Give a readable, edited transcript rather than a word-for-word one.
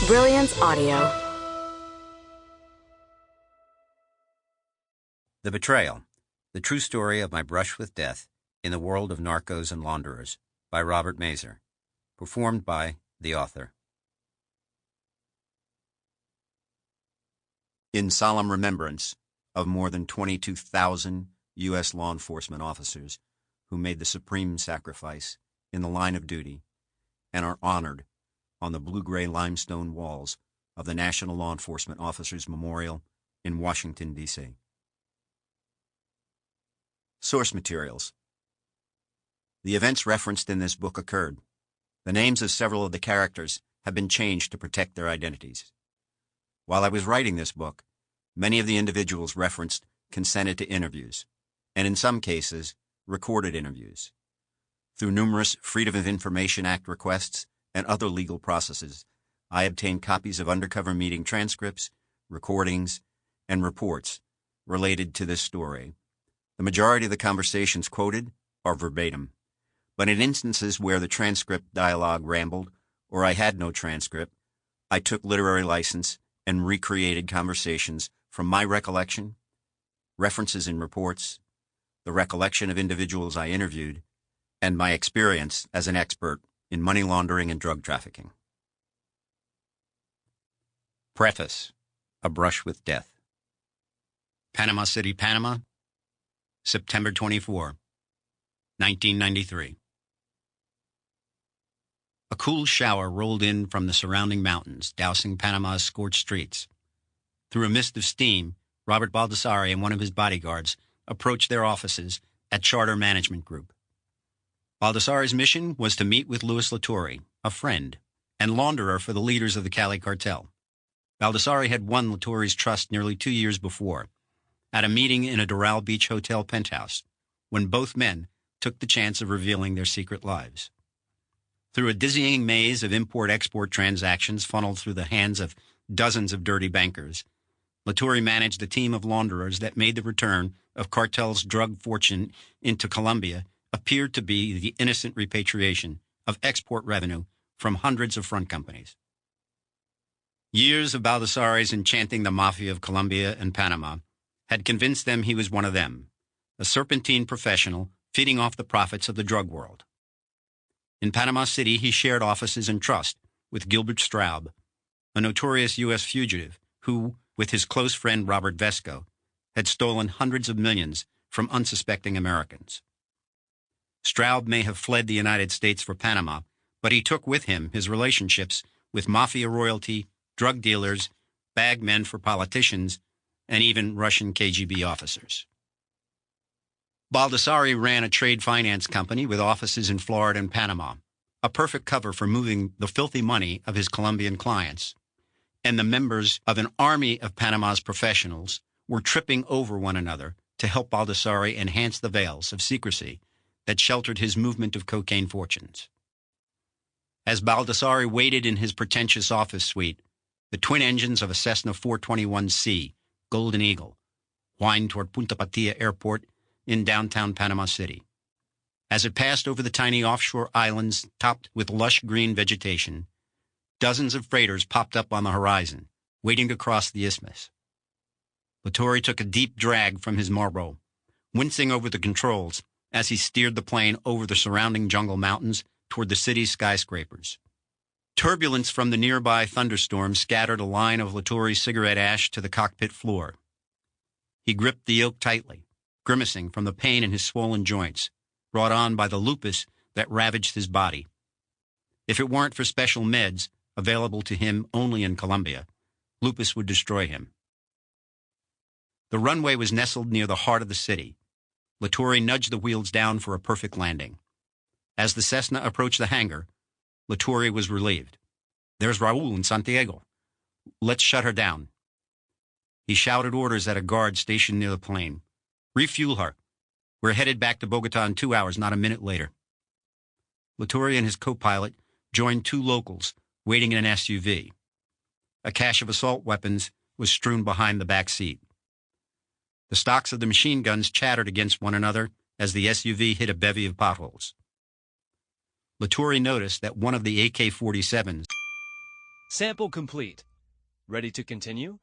Brilliance Audio. The Betrayal, the true story of my brush with death in the world of Narcos and Launderers, by Robert Mazur, performed by the author. In solemn remembrance of more than 22,000 U.S. law enforcement officers who made the supreme sacrifice in the line of duty and are honored on the blue-gray limestone walls of the National Law Enforcement Officers Memorial in Washington, D.C. Source materials. The events referenced in this book occurred. The names of several of the characters have been changed to protect their identities. While I was writing this book, many of the individuals referenced consented to interviews, and in some cases, recorded interviews. Through numerous Freedom of Information Act requests and other legal processes, I obtained copies of undercover meeting transcripts, recordings, and reports related to this story. The majority of the conversations quoted are verbatim, but in instances where the transcript dialogue rambled or I had no transcript, I took literary license and recreated conversations from my recollection, references in reports, the recollection of individuals I interviewed, and my experience as an expert in money laundering and drug trafficking. Preface: A Brush with Death. Panama City, Panama, September 24, 1993. A cool shower rolled in from the surrounding mountains, dousing Panama's scorched streets. Through a mist of steam, Robert Baldasare and one of his bodyguards approached their offices at Charter Management Group. Baldasare's mission was to meet with Louis Latorre, a friend, and launderer for the leaders of the Cali cartel. Baldasare had won Latorre's trust nearly 2 years before, at a meeting in a Doral Beach hotel penthouse, when both men took the chance of revealing their secret lives. Through a dizzying maze of import-export transactions funneled through the hands of dozens of dirty bankers, Latorre managed a team of launderers that made the return of cartel's drug fortune into Colombia appear to be the innocent repatriation of export revenue from hundreds of front companies. Years of Baldasare's enchanting the mafia of Colombia and Panama had convinced them he was one of them, a serpentine professional feeding off the profits of the drug world. In Panama City, he shared offices and trust with Gilbert Straub, a notorious U.S. fugitive who, with his close friend Robert Vesco, had stolen hundreds of millions from unsuspecting Americans. Straub may have fled the United States for Panama, but he took with him his relationships with mafia royalty, drug dealers, bag men for politicians, and even Russian KGB officers. Baldasare ran a trade finance company with offices in Florida and Panama, a perfect cover for moving the filthy money of his Colombian clients, and the members of an army of Panama's professionals were tripping over one another to help Baldasare enhance the veils of secrecy that sheltered his movement of cocaine fortunes. As Baldasare waited in his pretentious office suite, the twin engines of a Cessna 421C, Golden Eagle, whined toward Punta Patilla Airport in downtown Panama City. As it passed over the tiny offshore islands topped with lush green vegetation, dozens of freighters popped up on the horizon, waiting to cross the isthmus. Latorre took a deep drag from his Marlboro, wincing over the controls as he steered the plane over the surrounding jungle mountains toward the city's skyscrapers. Turbulence from the nearby thunderstorm scattered a line of Latorre's cigarette ash to the cockpit floor. He gripped the yoke tightly, grimacing from the pain in his swollen joints, brought on by the lupus that ravaged his body. If it weren't for special meds available to him only in Colombia, lupus would destroy him. The runway was nestled near the heart of the city. Latorre nudged the wheels down for a perfect landing. As the Cessna approached the hangar, Latorre was relieved. "There's Raul in Santiago. Let's shut her down." He shouted orders at a guard stationed near the plane. "Refuel her. We're headed back to Bogota in 2 hours, not a minute later." Latorre and his co-pilot joined two locals waiting in an SUV. A cache of assault weapons was strewn behind the back seat. The stocks of the machine guns chattered against one another as the SUV hit a bevy of potholes. Latorre noticed that one of the AK-47s Sample complete. Ready to continue?